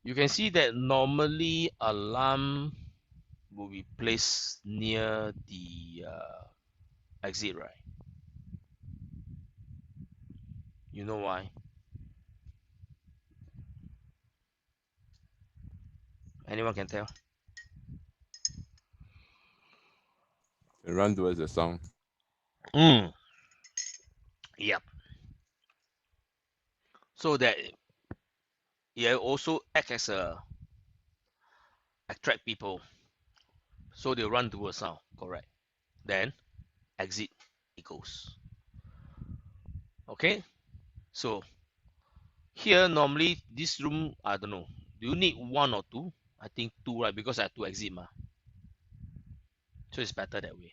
You can see that normally alarm will be placed near the exit, right? You know why? Anyone can tell? They run towards the sound. Mm. Yep. So that it also acts as a attract people, so they run towards sound. Correct. Then exit it goes. Okay. So here normally this room, I don't know. Do you need one or two? I think two, right? Because I have two exit ma. So it's better that way.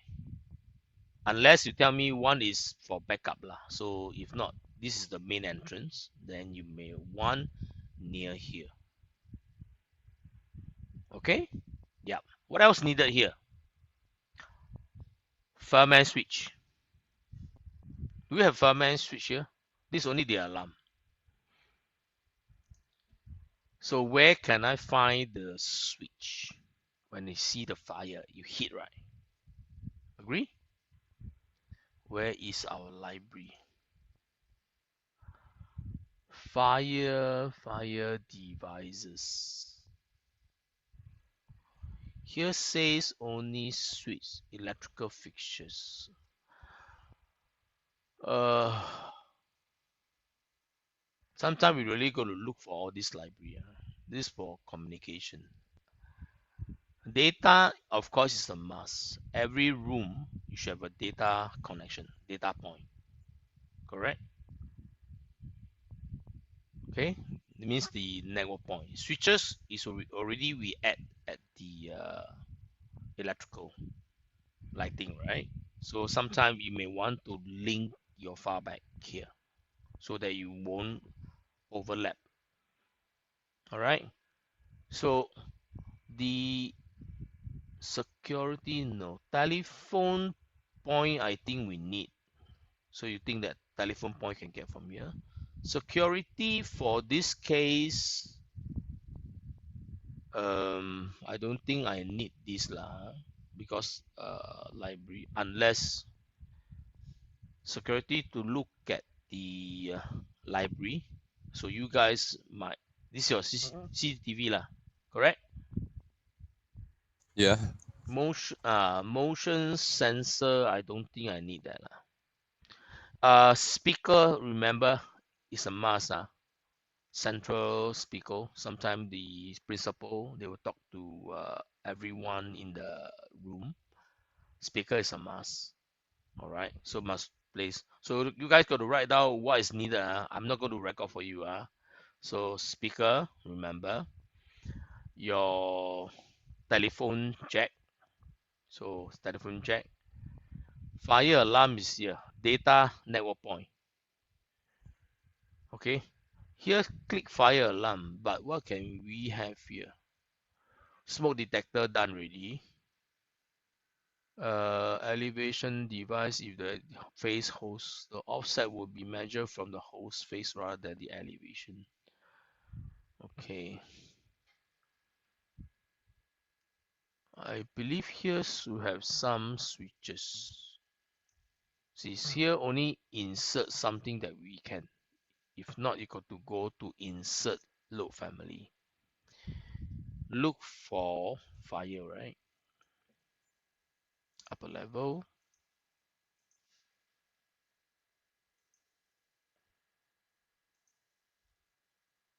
Unless you tell me one is for backup lah. So if not, this is the main entrance, then you may want near here. Okay. Yeah. What else needed here? Fireman switch. Do we have fireman switch here? This is only the alarm. So where can I find the switch? When you see the fire, you hit, right? Agree? Where is our library? Fire devices. Here says only switch, electrical fixtures. Sometimes we really got to look for all this library. This for communication. Data, of course, is a must. Every room you should have a data connection, data point. Correct? Okay, it means the network point. Switches is already we add at the electrical lighting, right? So sometimes you may want to link your file back here so that you won't overlap. All right. So the security, no. Telephone point, I think we need. So you think that telephone point can get from here? Security for this case, I don't think I need this lah, because library, unless security to look at the library. So you guys might, this is your CCTV lah, correct? Yeah. Motion sensor, I don't think I need that lah. Speaker, remember, is a must. Central speaker. Sometimes the principal, they will talk to everyone in the room. Speaker is a must. All right, so must place. So you guys got to write down what is needed. I'm not going to record for you. So speaker, remember, your telephone jack. So telephone jack. Fire alarm is here. Data network point. Okay. Here click fire alarm, but what can we have here? Smoke detector done already. Elevation device, if the face host, the offset will be measured from the host face rather than the elevation. Okay. I believe here should have some switches. See, here only insert something that we can. If not, you got to go to insert load family. Look for fire, right? Upper level.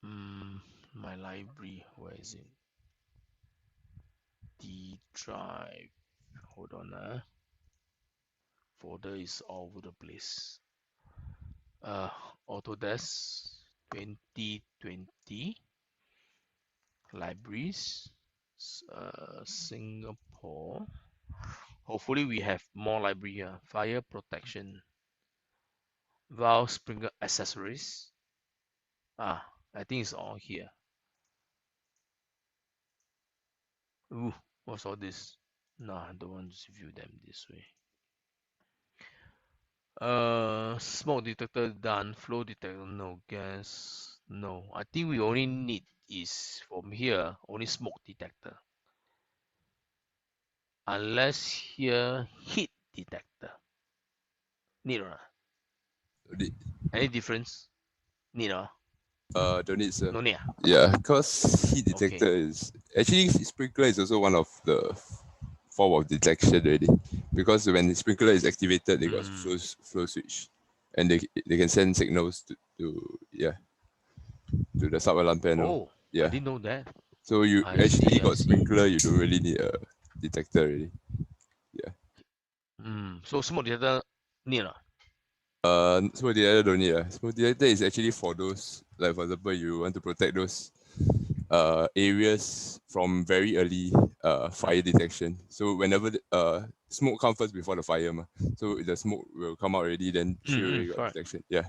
My library, where is it? D drive. Hold on. Folder is all over the place. Autodesk 2020 libraries, Singapore. Hopefully we have more library here. Fire protection, valve sprinkler accessories. I think it's all here. Ooh, what's all this? No, I don't want to view them this way. Smoke detector done. Flow detector, no. Gas, no. I think we only need is from here only smoke detector. Unless here heat detector. Need or not? Don't need, Any difference? Need or not? don't need, sir. No need. Ah? Yeah, because heat Okay. detector is actually sprinkler is also one of the form of detection already. Because when the sprinkler is activated, they got Mm. flow switch, and they can send signals to yeah to the sub alarm panel. Oh, I Yeah, didn't know that. so you I actually see. I got see. sprinkler, you don't really need a detector already. Yeah. So smoke detector need or not? Smoke detector don't need. Smoke detector is actually for those, like for example, you want to protect those areas from very early fire detection. So whenever smoke comes first before the fire, ma. So the smoke will come out already, then straight away got Correct. detection. Yeah,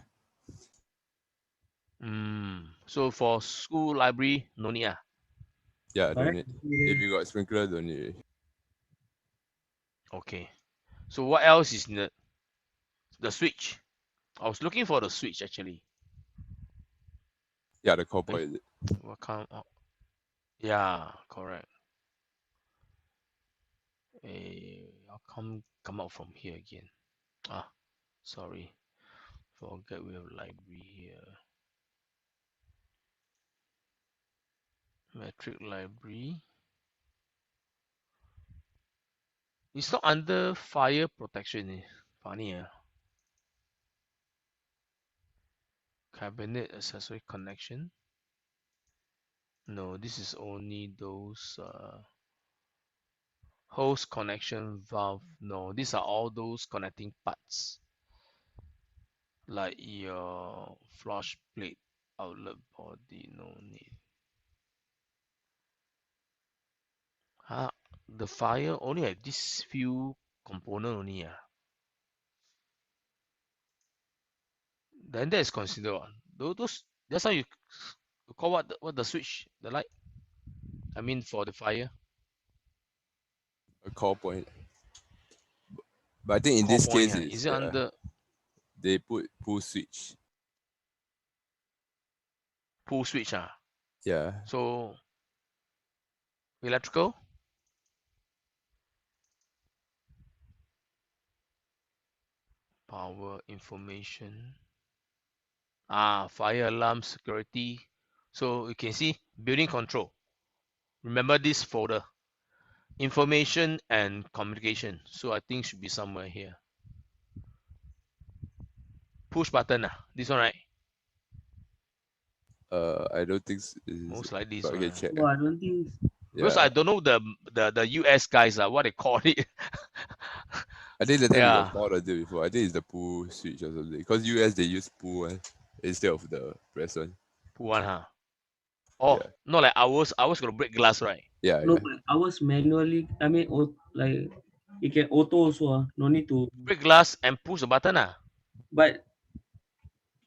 So for school library, no need. Ah. yeah, don't Correct. need. If you got sprinkler, don't need. Okay. So what else is needed? The switch. I was looking for the switch actually. Yeah, the core Eh, point is it. what come out? Yeah, correct. How come out from here again? Ah, sorry. Forget we have library here. Metric library. It's not under fire protection. Funny. Cabinet accessory connection. No, this is only those hose connection valve. No, these are all those connecting parts like your flush plate, outlet body. No need. Ah, the fire only have this few component only. Then that is considered one. Those that's how you call what the switch, the light. I mean for the fire A core point. But I think in core this point. case is Is it under they put pull switch. pull switch? Yeah, So electrical power information. Fire alarm security. So you can see building control. Remember this folder, information and communication. So I think should be somewhere here. Push button. This one, right? I don't think is, Most likely this but I one. can check. No, I don't think. Because Yeah, I don't know the US guys what they call it. I think the time we got Yeah, called on it before. I think it's the pull switch or something. Because US they use pull one instead of the press one. pull one, huh? Oh, Yeah, not like ours gonna break glass, right? yeah, No, yeah. but ours manually. I mean, like you can auto also. No need to. Break glass and push the button. But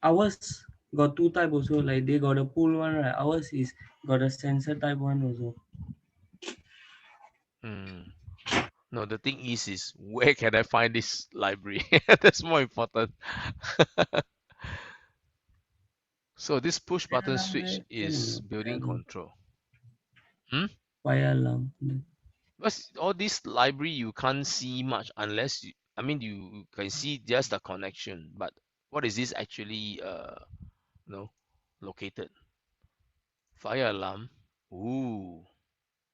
ours got two type also. Like they got a pull one, right? Ours is got a sensor type one also. Hmm. No, the thing is where can I find this library? That's more important. So this push Fire button alarm, switch right? is building control. Hmm? Fire alarm. But all this library you can't see much unless I mean you can see just the connection. But what is this actually no located? Fire alarm. Ooh,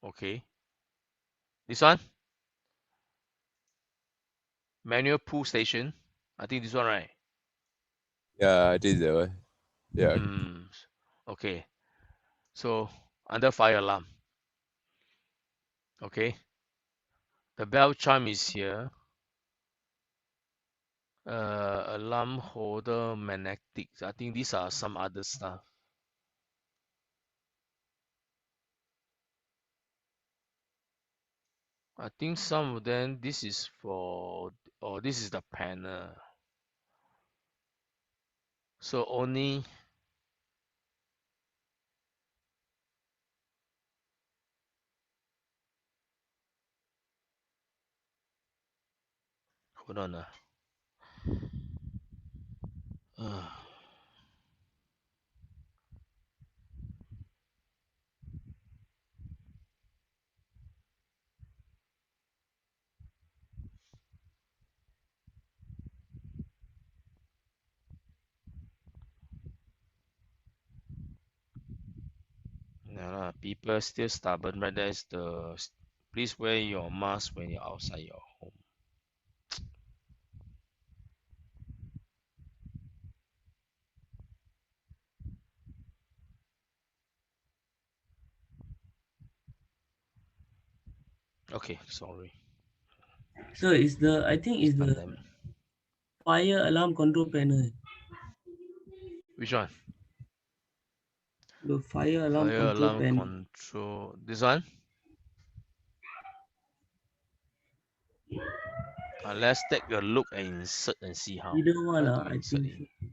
okay. This one manual pull station. I think this one, right? Yeah, I think that one. Yeah, Hmm. Okay. So under fire alarm. Okay. The bell chime is here. Alarm holder magnetics. I think these are some other stuff. I think some of them this is for or this is the panel. So only hold on. Uh, Yeah, lah, people still stubborn, right? There's the please wear your mask when you're outside your home. Okay, sorry. So it's the I think It's it's the pandemic. fire alarm control panel. Which one? The fire alarm Fire control alarm panel. control. This one? Let's take a look and insert and see how. Either one, Where do we I insert think in? so.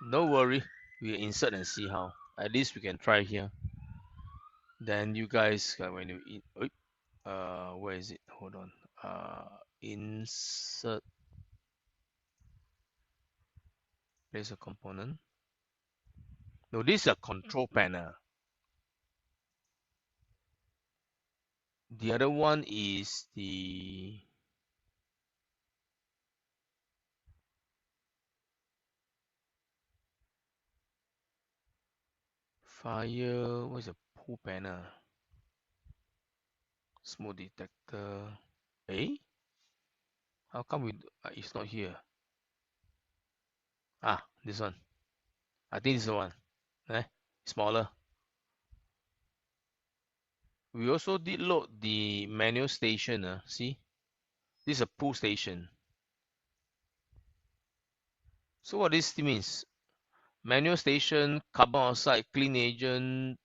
Don't worry, we insert and see how. At least we can try here. Then you guys, when you where is it? Hold on. Insert. Place a component. No, this is a control panel. The other one is the fire. What is a pool panel? Smoke detector. Eh? How come it's not here? Ah, this one. I think this one. Eh? Smaller. We also did load the manual station. See? This is a pull station. So what this means? Manual station, carbon oxide, clean agent,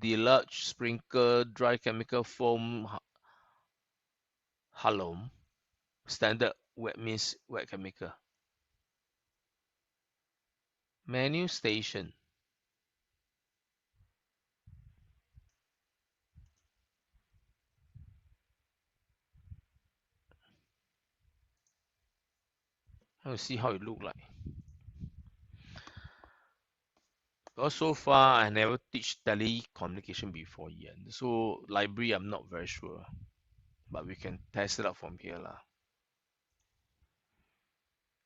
deluge, sprinkler, dry chemical foam, halom, standard wet means wet chemical. Manual station. Let's see how it look like. Because so far I never teach telecommunication before yet. So library I'm not very sure. But we can test it out from here lah.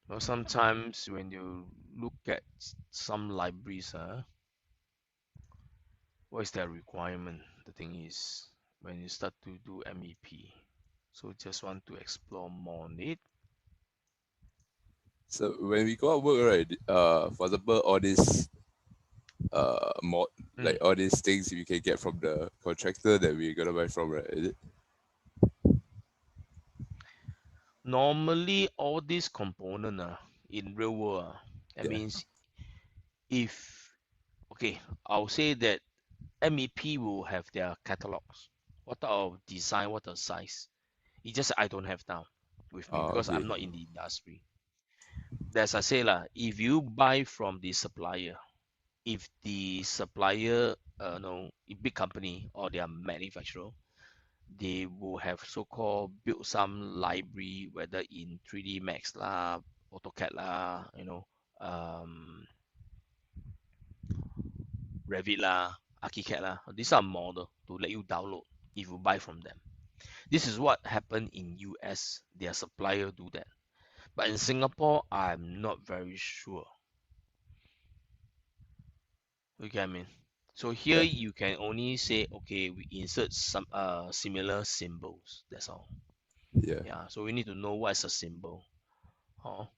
Well, sometimes when you look at some libraries, what is their requirement? The thing is, when you start to do MEP, so just want to explore more on it. So when we go out work, right? For example, all these mod like Mm. all these things we can get from the contractor that we're gonna buy from, right? Is it? Normally, all these components in real world, that Yeah. means if okay, I'll say that MEP will have their catalogs. What type of design, what type of size? It's just I don't have now with me because Okay. I'm not in the industry. As I say lah, if you buy from the supplier, if the supplier, no, a big company or their manufacturer, they will have so-called built some library, whether in 3D Max lah, AutoCAD lah, Revit lah, ArchiCAD lah. These are model to let you download if you buy from them. This is what happened in US. Their supplier do that. But in Singapore, I'm not very sure. You get what I mean? So here Yeah. you can only say, okay, we insert some similar symbols. That's all. Yeah. Yeah. So we need to know what's a symbol. Oh.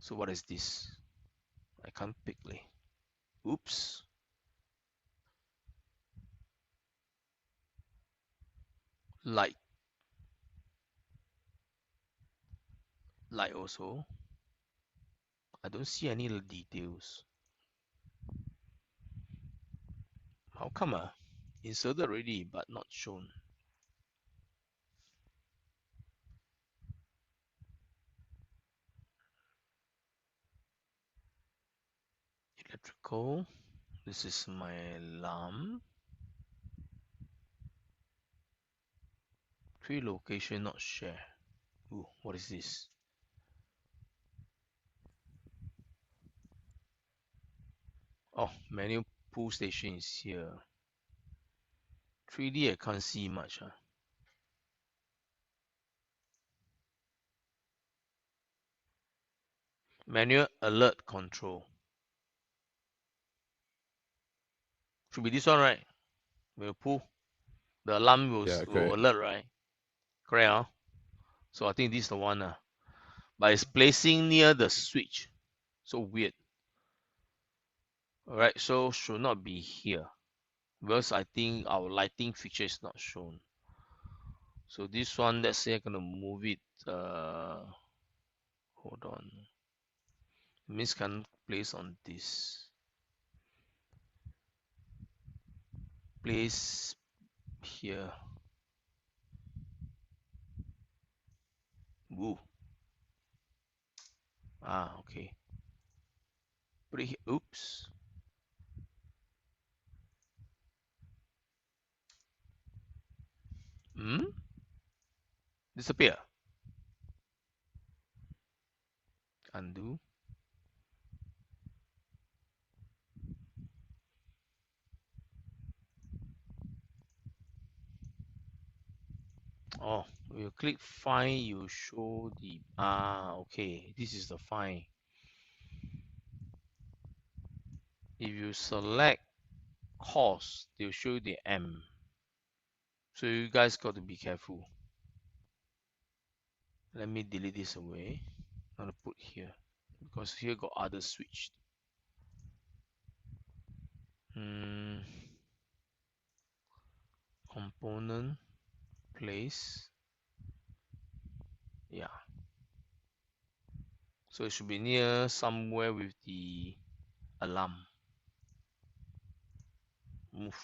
So what is this? I can't pick. Oops. Light. Light also. I don't see any details. How come? Inserted already, but not shown. Electrical. This is my alarm. 3 location not share. Ooh, what is this? Oh, manual pull station is here. 3D I can't see much. Manual alert control. Should be this one, right? Will pull. The alarm Yeah, will correct. alert, right? Correct, huh? So I think this is the one. But it's placing near the switch. So weird. Alright, so should not be here. Because I think our lighting feature is not shown. So this one, let's say I'm gonna move it. Hold on. It means can place on this. Place here. Woo. Ah, okay. Put it here. Oops. Hmm? Disappear. Undo. Oh, you click find, you show the okay. This is the find. If you select course, they'll show you the M. So you guys got to be careful. Let me delete this away. I'm gonna put here because here got other switch. Component place. Yeah. So it should be near somewhere with the alarm. Move.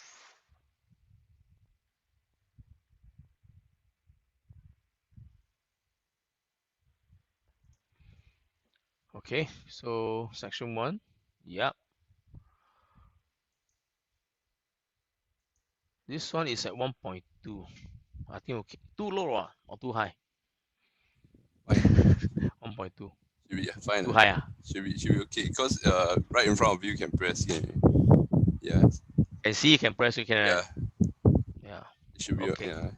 Okay, so section 1. Yep. This one is at 1.2. I think okay. Too low or too high? Fine. 1.2. Should be fine. Too high. Should be okay. Because right in front of you can press. Yeah. And see, you can press, you can. Yeah. Yeah. It should be Okay. yeah.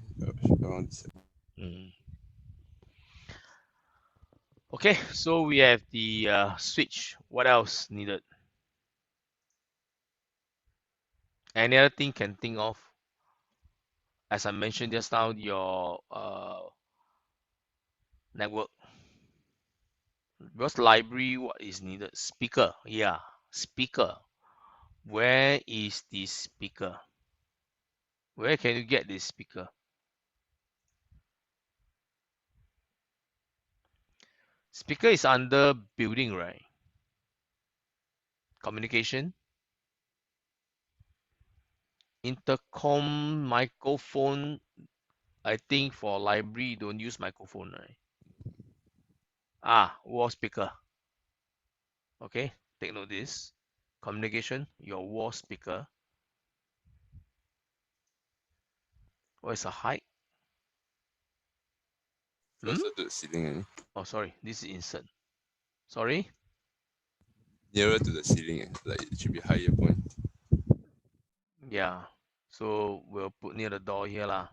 Around this. Mm. Okay, so we have the switch. What else needed? Any other thing can think of? As I mentioned just now, your network. Because library, what is needed? Speaker. Yeah, speaker. Where is the speaker? Where can you get this speaker? Speaker is under building, right? Communication. Intercom, microphone. I think for library, you don't use microphone, right? Wall speaker. Okay, take note this. Communication, your wall speaker. What is the height? Closer to the ceiling. Oh, sorry, this is insert. Sorry? Nearer to the ceiling. Like it should be higher point. Yeah. So we'll put near the door here lah.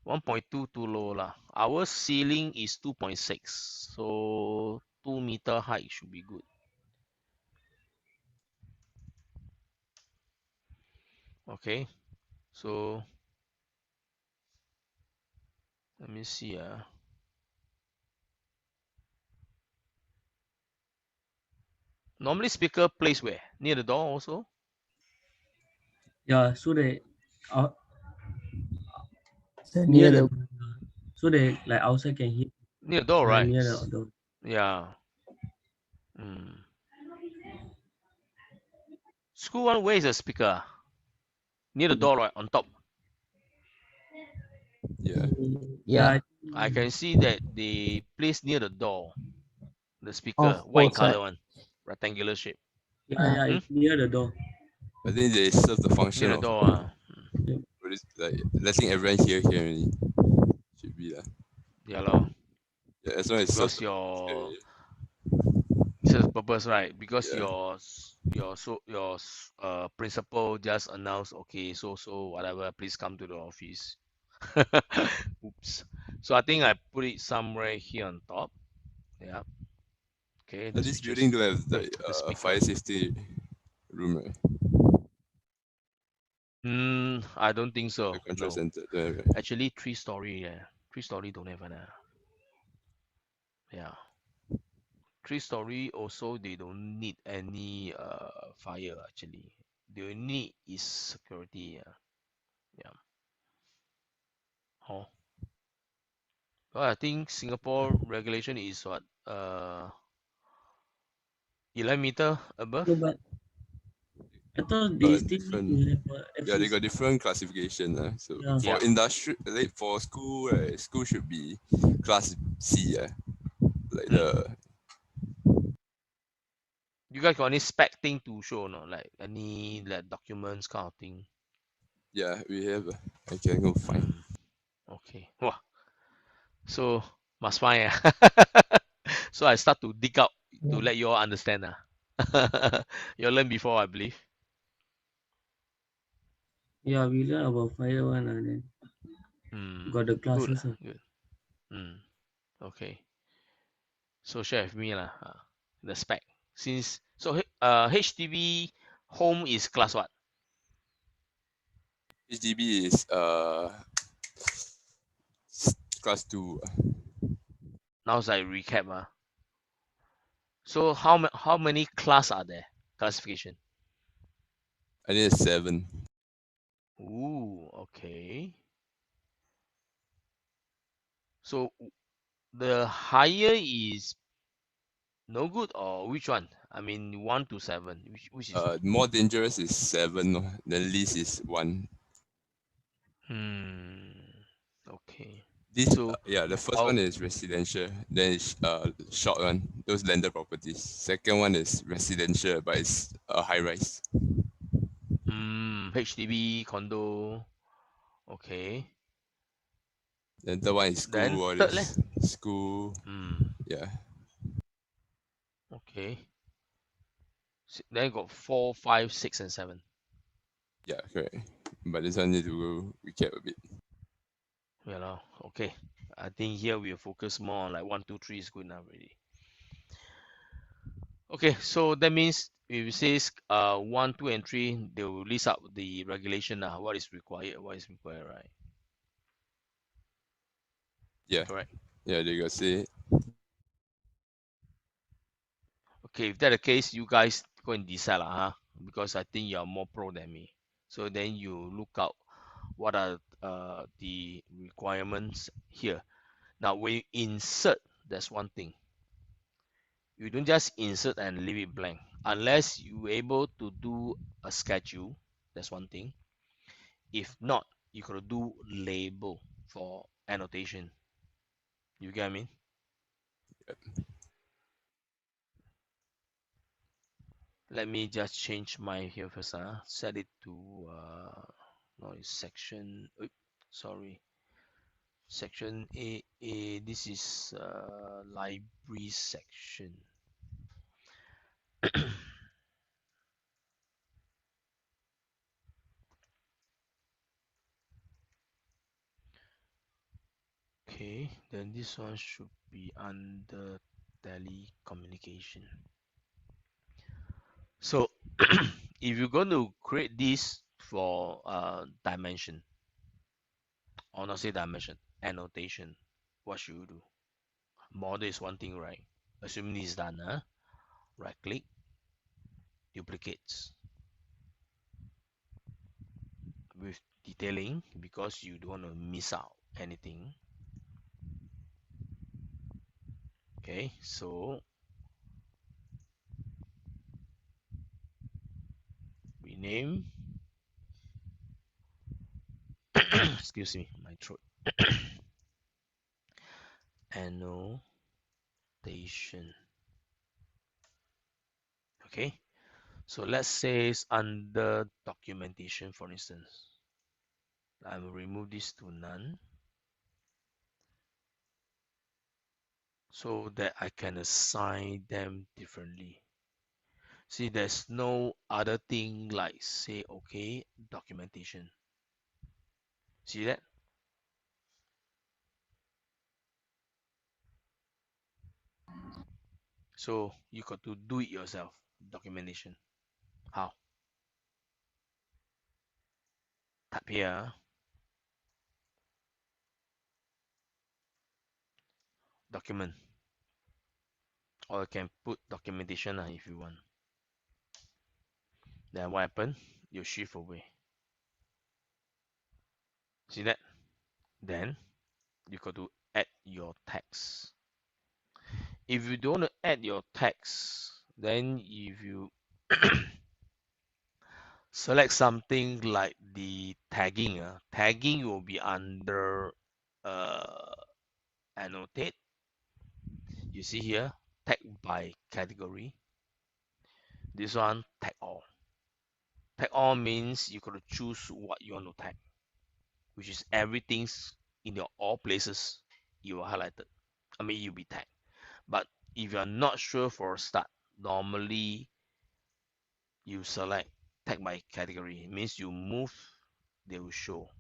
1.2 too low lah. Our ceiling is 2.6. So 2 meter height should be good. Okay. So let me see. Normally speaker place where? Near the door also? Yeah, so they uh, Then near near the the so they like outside can hear Near the door, right? near the door. Yeah. School one, where is the speaker? Near the door, right? On top. Yeah. Yeah, yeah, I can see that they place near the door. The speaker, of white in both color side. one. Rectangular shape. yeah, Hmm? it's near the door. I think they serve the Near function the of door. like letting everyone hear already. Should be lah. Yeah, lor. Yeah, as long as it serves Because the function your already. serves purpose, right? Because Yeah. your principal just announced, okay, so whatever, please come to the office. Oops. So I think I put it somewhere here on top. Yeah. Okay, the This building switches. do have The like the speaker. fire safety room, right? I don't think so. The control No. center. Actually, 3-story, yeah. 3-story don't have an, yeah. 3-story also they don't need any fire actually. They need is security, yeah. Yeah. Oh. Well, I think Singapore regulation is what? 11 meter above? No, but I thought they still need Different. to have at Yeah, they got least, different classification. So yeah, for Yeah. industry, like for school, school should be class C. Like Mm. the You guys got any spec thing to show or not? Like any like documents kind of thing? yeah we have. I can go find. Okay. Wow. So must find. So I start to dig out yeah, to let you all understand. You learn before, I believe. yeah. We learn about fire one, and then got the Good. classes. Good. Mm, okay. So share with me lah. The spec. Since so HDB home is class what? HDB is class 2. Now it's like recap. So how many class are there? Classification. I think it's 7. Ooh, okay. So the higher is no good or which one? I mean 1 to 7. Which is More dangerous is 7. The least is 1. okay. This So yeah, the first I'll one is residential. Then it's short one, those landed properties. Second one is residential, but it's a high rise. HDB condo. Okay. Then third one is Then school, all third leh? this school. Yeah, Okay. Then got 4, 5, 6, and 7. yeah, correct. But this one need to go recap a bit. Yeah, lah. Okay. I think here we'll focus more on like 1, 2, 3 is good enough already. Okay, so that means if it says 1, 2, and 3, they will list out the regulation what is required, right? Yeah, Correct. yeah, they got say Okay, if that the case, you guys go and decide because I think you are more pro than me. So then you look out what are the requirements here. Now when you insert, that's one thing. You don't just insert and leave it blank. Unless you able to do a schedule, that's one thing. If not, you could do label for annotation. You get what I mean? Let me just change my here first. Set it to no, it's section. Sorry, section A. This is library section. Okay, then this one should be under telecommunication. So if you're going to create this for dimension, or not say dimension, annotation, what should you do? Model is one thing, right? Assuming this is done, right click, duplicates with detailing because you don't want to miss out anything. Okay, so rename. Excuse me, my throat. Annotation. Okay, so let's say it's under documentation, for instance. I will remove this to none so that I can assign them differently. See, there's no other thing like say, okay, documentation. See that? So you got to do it yourself, documentation. How? Tap here, document, or you can put documentation if you want. Then what happen? You shift away. See that? Then you got to add your text. If you don't want to add your text, then if you select something like the tagging, tagging will be under annotate. You see here, tag by category. This one, tag all. Tag all means you got to choose what you want to tag, which is everything's in your all places you are highlighted. I mean, you'll be tagged. But if you're not sure for a start, normally you select tag by category. It means you move, they will show.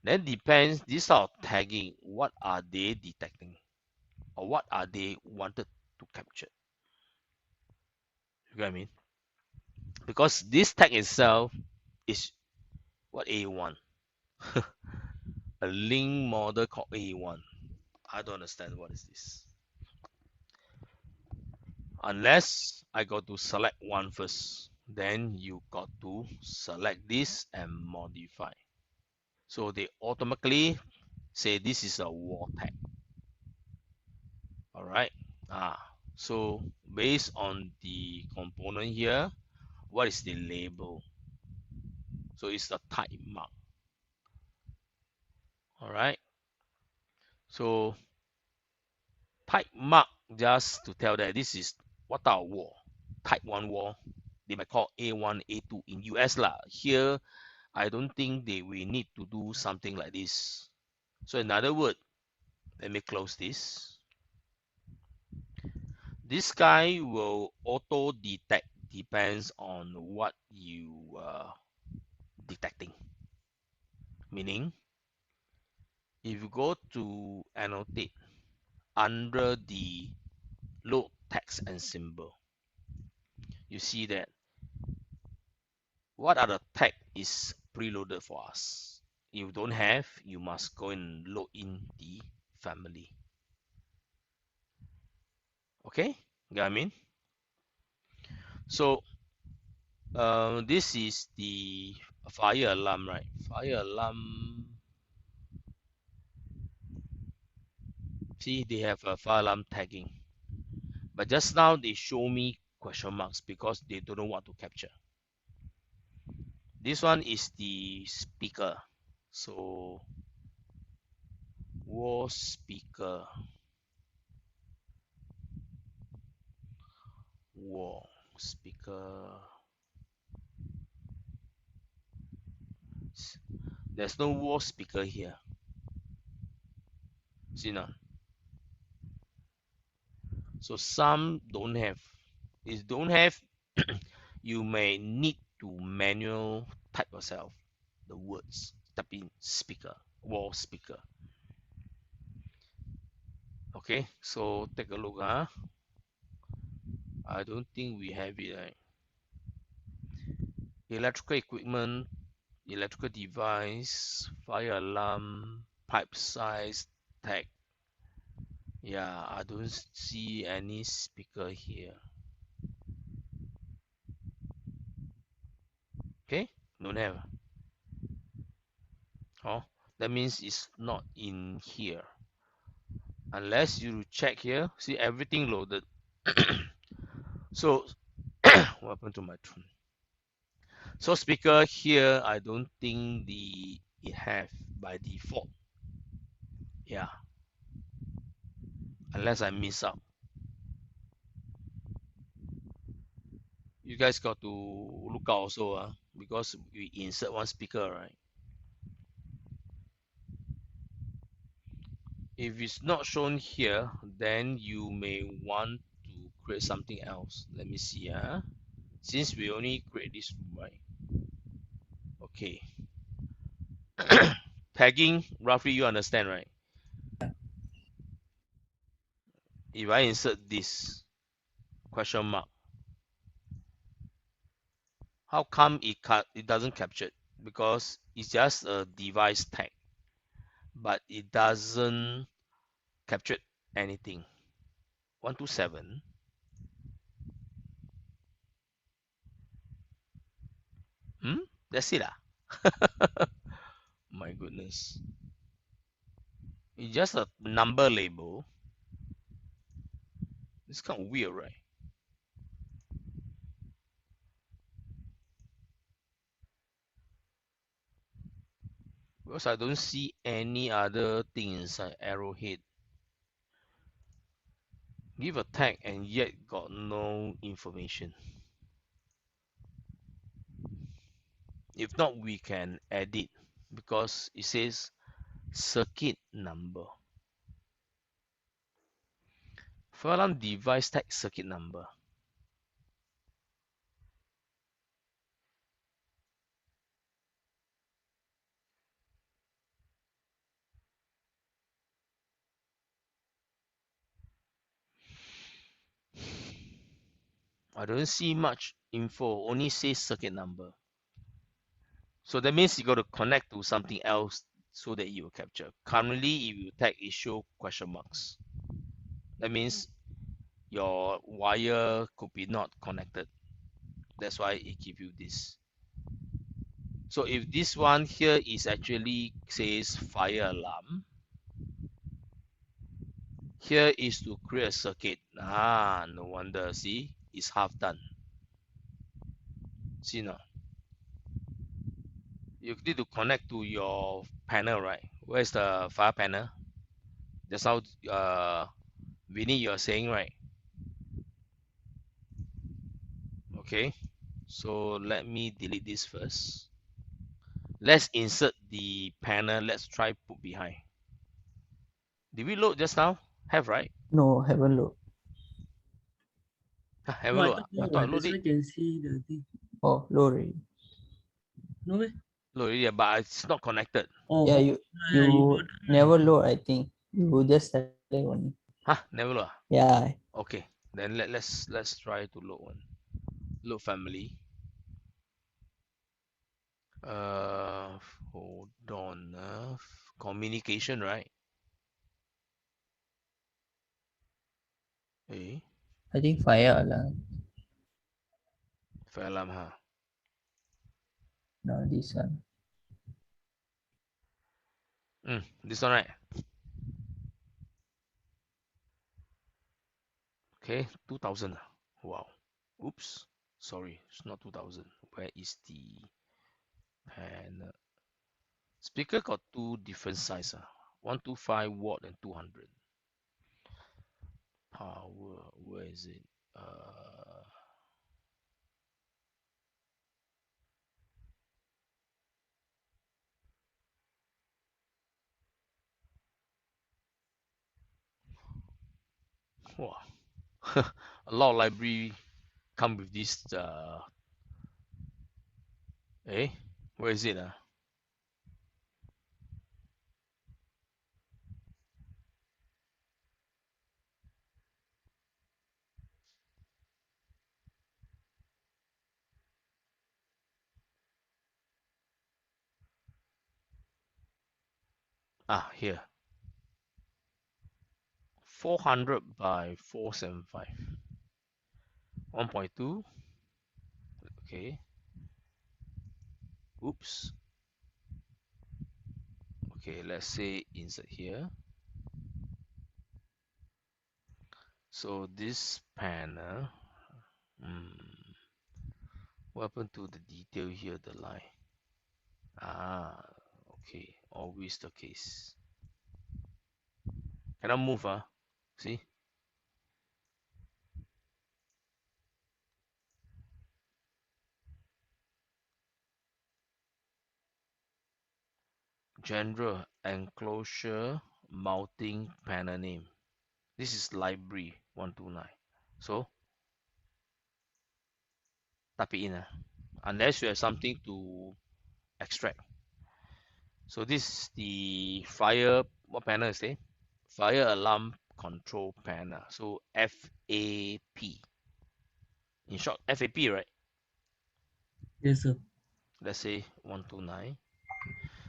Then depends this sort of tagging, what are they detecting? Or what are they wanted to capture? You get what I mean? Because this tag itself is what A1. A link model called A1. I don't understand what is this. Unless I got to select one first, then you got to select this and modify. So they automatically say this is a wall tag. All right. So based on the component here, what is the label? So it's the type mark. All right. So type mark just to tell that this is what type of wall. Type 1 wall. They might call A1, A2 in US lah. Here, I don't think they will need to do something like this. So in other words, let me close this. This guy will auto detect, depends on what you detecting. Meaning, if you go to annotate under the load text and symbol, you see that what are the tag is preloaded for us. If you don't have, you must go and load in the family. Okay, get what I mean? So this is the fire alarm, right? Fire alarm. See, they have a fire alarm tagging. But just now they show me question marks because they don't know what to capture. This one is the speaker. So wall speaker. Wall speaker. There's no wall speaker here. See now. So some don't have. If don't have, you may need to manual type yourself the words. Type in speaker, wall speaker. Okay, so take a look. I don't think we have it. Right? Electrical equipment, electrical device, fire alarm, pipe size, tag. Yeah, I don't see any speaker here. Okay, don't have. Oh, that means it's not in here. Unless you check here, see everything loaded. So what happened to my tune? So speaker here, I don't think it have by default. Yeah, unless I miss out. You guys got to look out also, because we insert one speaker, right? If it's not shown here, then you may want to create something else. Let me see. Since we only create this, right? Okay. Tagging, roughly you understand, right? If I insert this question mark, how come it doesn't capture it? because it's just a device tag, but it doesn't capture anything. 127. That's it. My goodness. It's just a number label. It's kind of weird, right? Because I don't see any other thing inside arrowhead. Give a tag and yet got no information. If not, we can edit because it says circuit number. Fire alarm device tag circuit number. I don't see much info, only says circuit number. So that means you got to connect to something else so that you will capture. Currently, if you tag, it show question marks. That means your wire could be not connected. That's why it give you this. So if this one here is actually says fire alarm, here is to create a circuit. No wonder. See, it's half done. See now, you need to connect to your panel, right? Where's the fire panel? That's how Vinny, you're saying, right? Okay, so let me delete this first. Let's insert the panel. Let's try put behind. Did we load just now? Have, right? No, haven't load. Haven't No, I load. thought I no, thought I that's load why it. I can see the thing. Oh, load already. No way. Load it, yeah, but it's not connected. Oh, Yeah, oh, you yeah, you got never load, I think. You just select only. Huh? Never load. Yeah, Okay, then let's try to load one. Load family. Uh, Hold on. Communication, right? Eh, I think fire alarm. fire alarm, huh? No, this one. This one, right? Okay, 2000. Wow. Oops. Sorry, it's not 2000. Where is the panel? Speaker got two different size. 125 watt and 200. Power. Where is it? Wow. A lot of library come with this. Where is it? Here. 400 by 475. 1.2. Okay. Oops. Okay, let's say insert here. So this panel, what happened to the detail here, the line? Okay, always the case. Cannot move, see? General enclosure mounting panel name. This is library 129. So type it in, unless you have something to extract. So this is the fire, what panel is it? Fire alarm control panel. So FAP. In short, FAP, right? yes, sir. Let's say 129.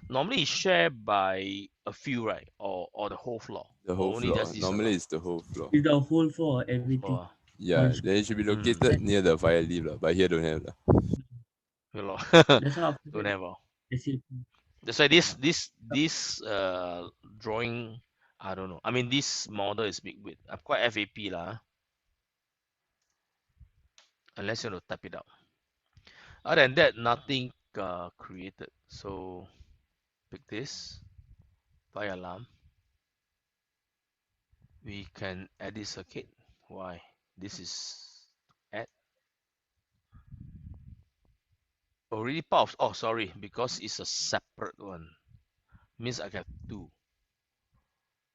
Normally it's shared by a few, right? Or the whole floor. The Or whole only floor. just this Normally alone. it's the whole floor. It's the whole floor, everything. Oh, Yeah, One shot. then it should be mm, located near the fire leaf, lah. But here don't have lah. yeah lor. That's how after Don't that, have. I see. That's why this drawing, I don't know. I mean this model is big with. I'm quite FAP lah. Unless you want to type it out. Other than that, nothing created. So pick this fire alarm. We can add this circuit. Why? This is add already part of, oh sorry, because it's a separate one. Means I have two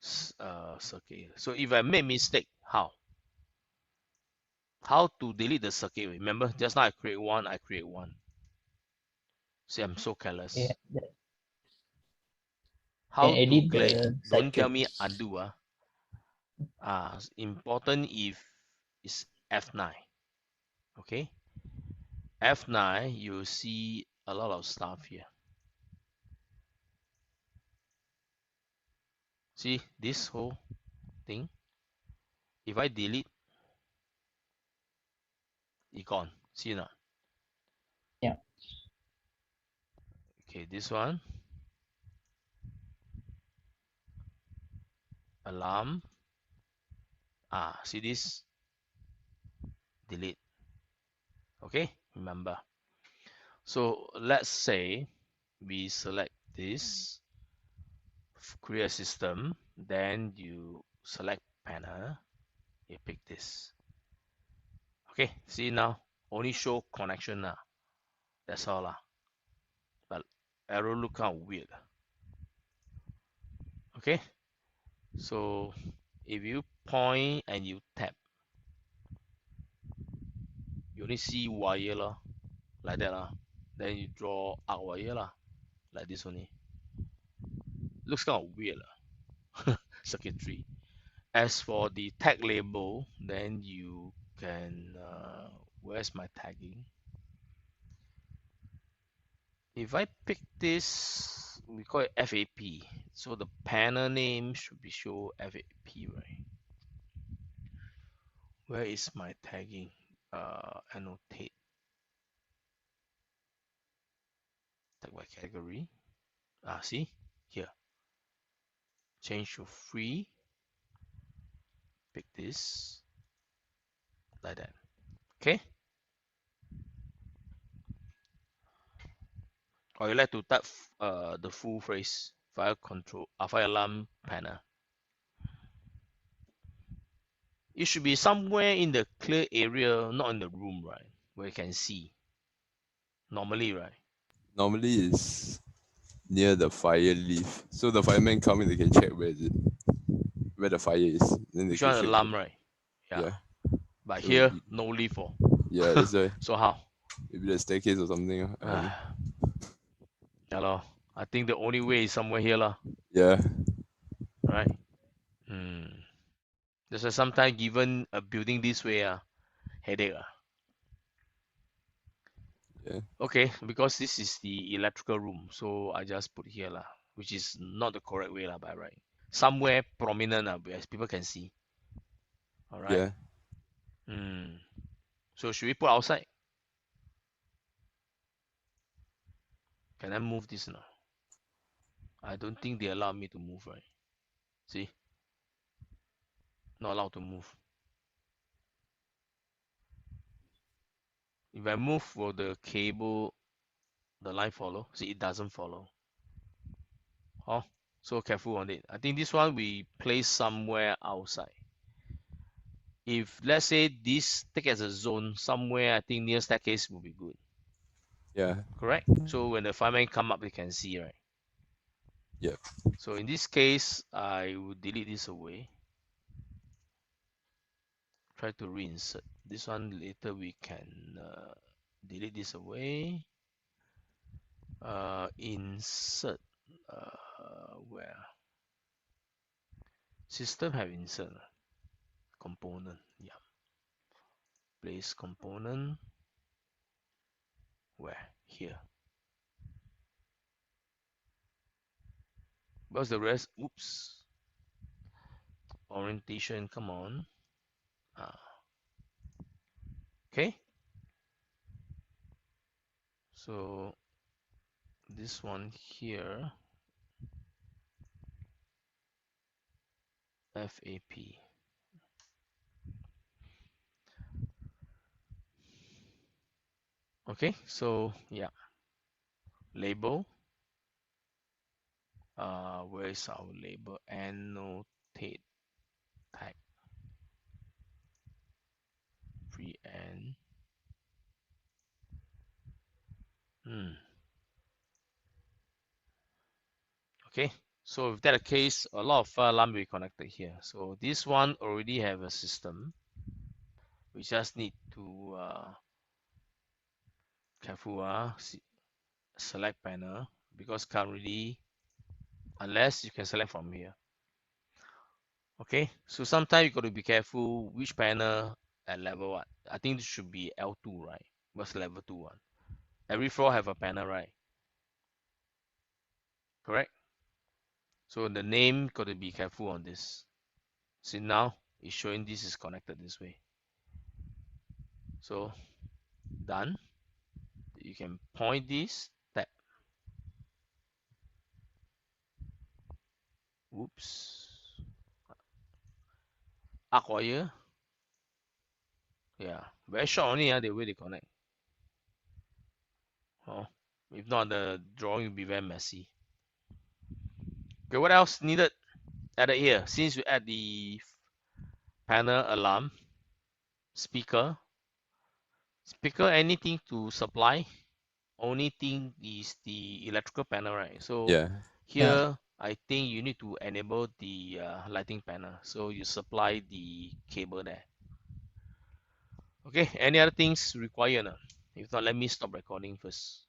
circuit. So if I make mistake, how? How to delete the circuit? Remember, just now I create one. See, I'm so Yeah, careless. that can How to edit clear? the Don't tell me circuits. undo. Important if it's F9. Okay, F9, you see a lot of stuff here. See this whole thing? If I delete, it gone. See now? Yeah. Okay, this one, alarm. See this? Delete. Okay, remember. So let's say we select this, create a system, then you select panel, you pick this. Okay, see now, only show connection now. That's all lah. But arrow look kind of weird. Okay, so if you point and you tap, you only see wire lah, like that lah. Then you draw arc wire lah, like this only. Looks kind of weird lah. Circuitry. As for the tag label, then you can where's my tagging? If I pick this, we call it FAP. So the panel name should be show FAP, right? Where is my tagging? Annotate. Tag by category. See here. Change to free. Pick this like that. Okay. Or you like to type the full phrase fire control, fire alarm panel. It should be somewhere in the clear area, not in the room, right? Where you can see. Normally, right? Normally it's near the fire leaf. So the firemen come in, they can check where the fire is. Then they Which can one straight alarm, right? Yeah. Yeah. But So here, no leaf. yeah, that's why So how? maybe the staircase or something. I don't know. Yeah, lor. I think the only way is somewhere here, lah. Yeah. Right? That's why sometimes given a building this way, headache. Yeah. Okay, because this is the electrical room, so I just put here, lah, which is not the correct way, lah, by right. Somewhere prominent, as people can see. All right. Yeah. So should we put outside? Can I move this now? I don't think they allow me to move, right? See? Not allowed to move. If I move, will the cable, the line follow? See, it doesn't follow. Oh, so careful on it. I think this one we place somewhere outside. If let's say this take as a zone somewhere, I think near staircase will be good. Yeah. Correct? So when the fireman come up, they can see, right? Yep. So in this case, I will delete this away. Try to reinsert. This one later we can delete this away. Insert. Where? System have insert component. Yeah. Place component. Where? Here. What's the rest? Oops. Orientation, come on. Okay. So this one here, FAP. Okay, so yeah, label. Where is our label? Annotate tag. Free and okay. So if that the case, a lot of fire alarm will be connected here. So this one already have a system. We just need to careful select panel, because currently, unless you can select from here. Okay, so sometimes you got to be careful which panel at level what. I think this should be L2, right? What's level 2 one? Every floor have a panel, right? Correct. So the name got to be careful on this. See, now it's showing this is connected this way. So done. You can point this tab. Oops. Arc wire. Yeah, very short only. The way they connect. Oh, if not, the drawing will be very messy. Okay, what else needed? Added here. Since we add the panel alarm, speaker, anything to supply. Only thing is the electrical panel, right? So Yeah. Yeah. here, I think you need to enable the lighting panel. So you supply the cable there. Okay, any other things required? If not, let me stop recording first.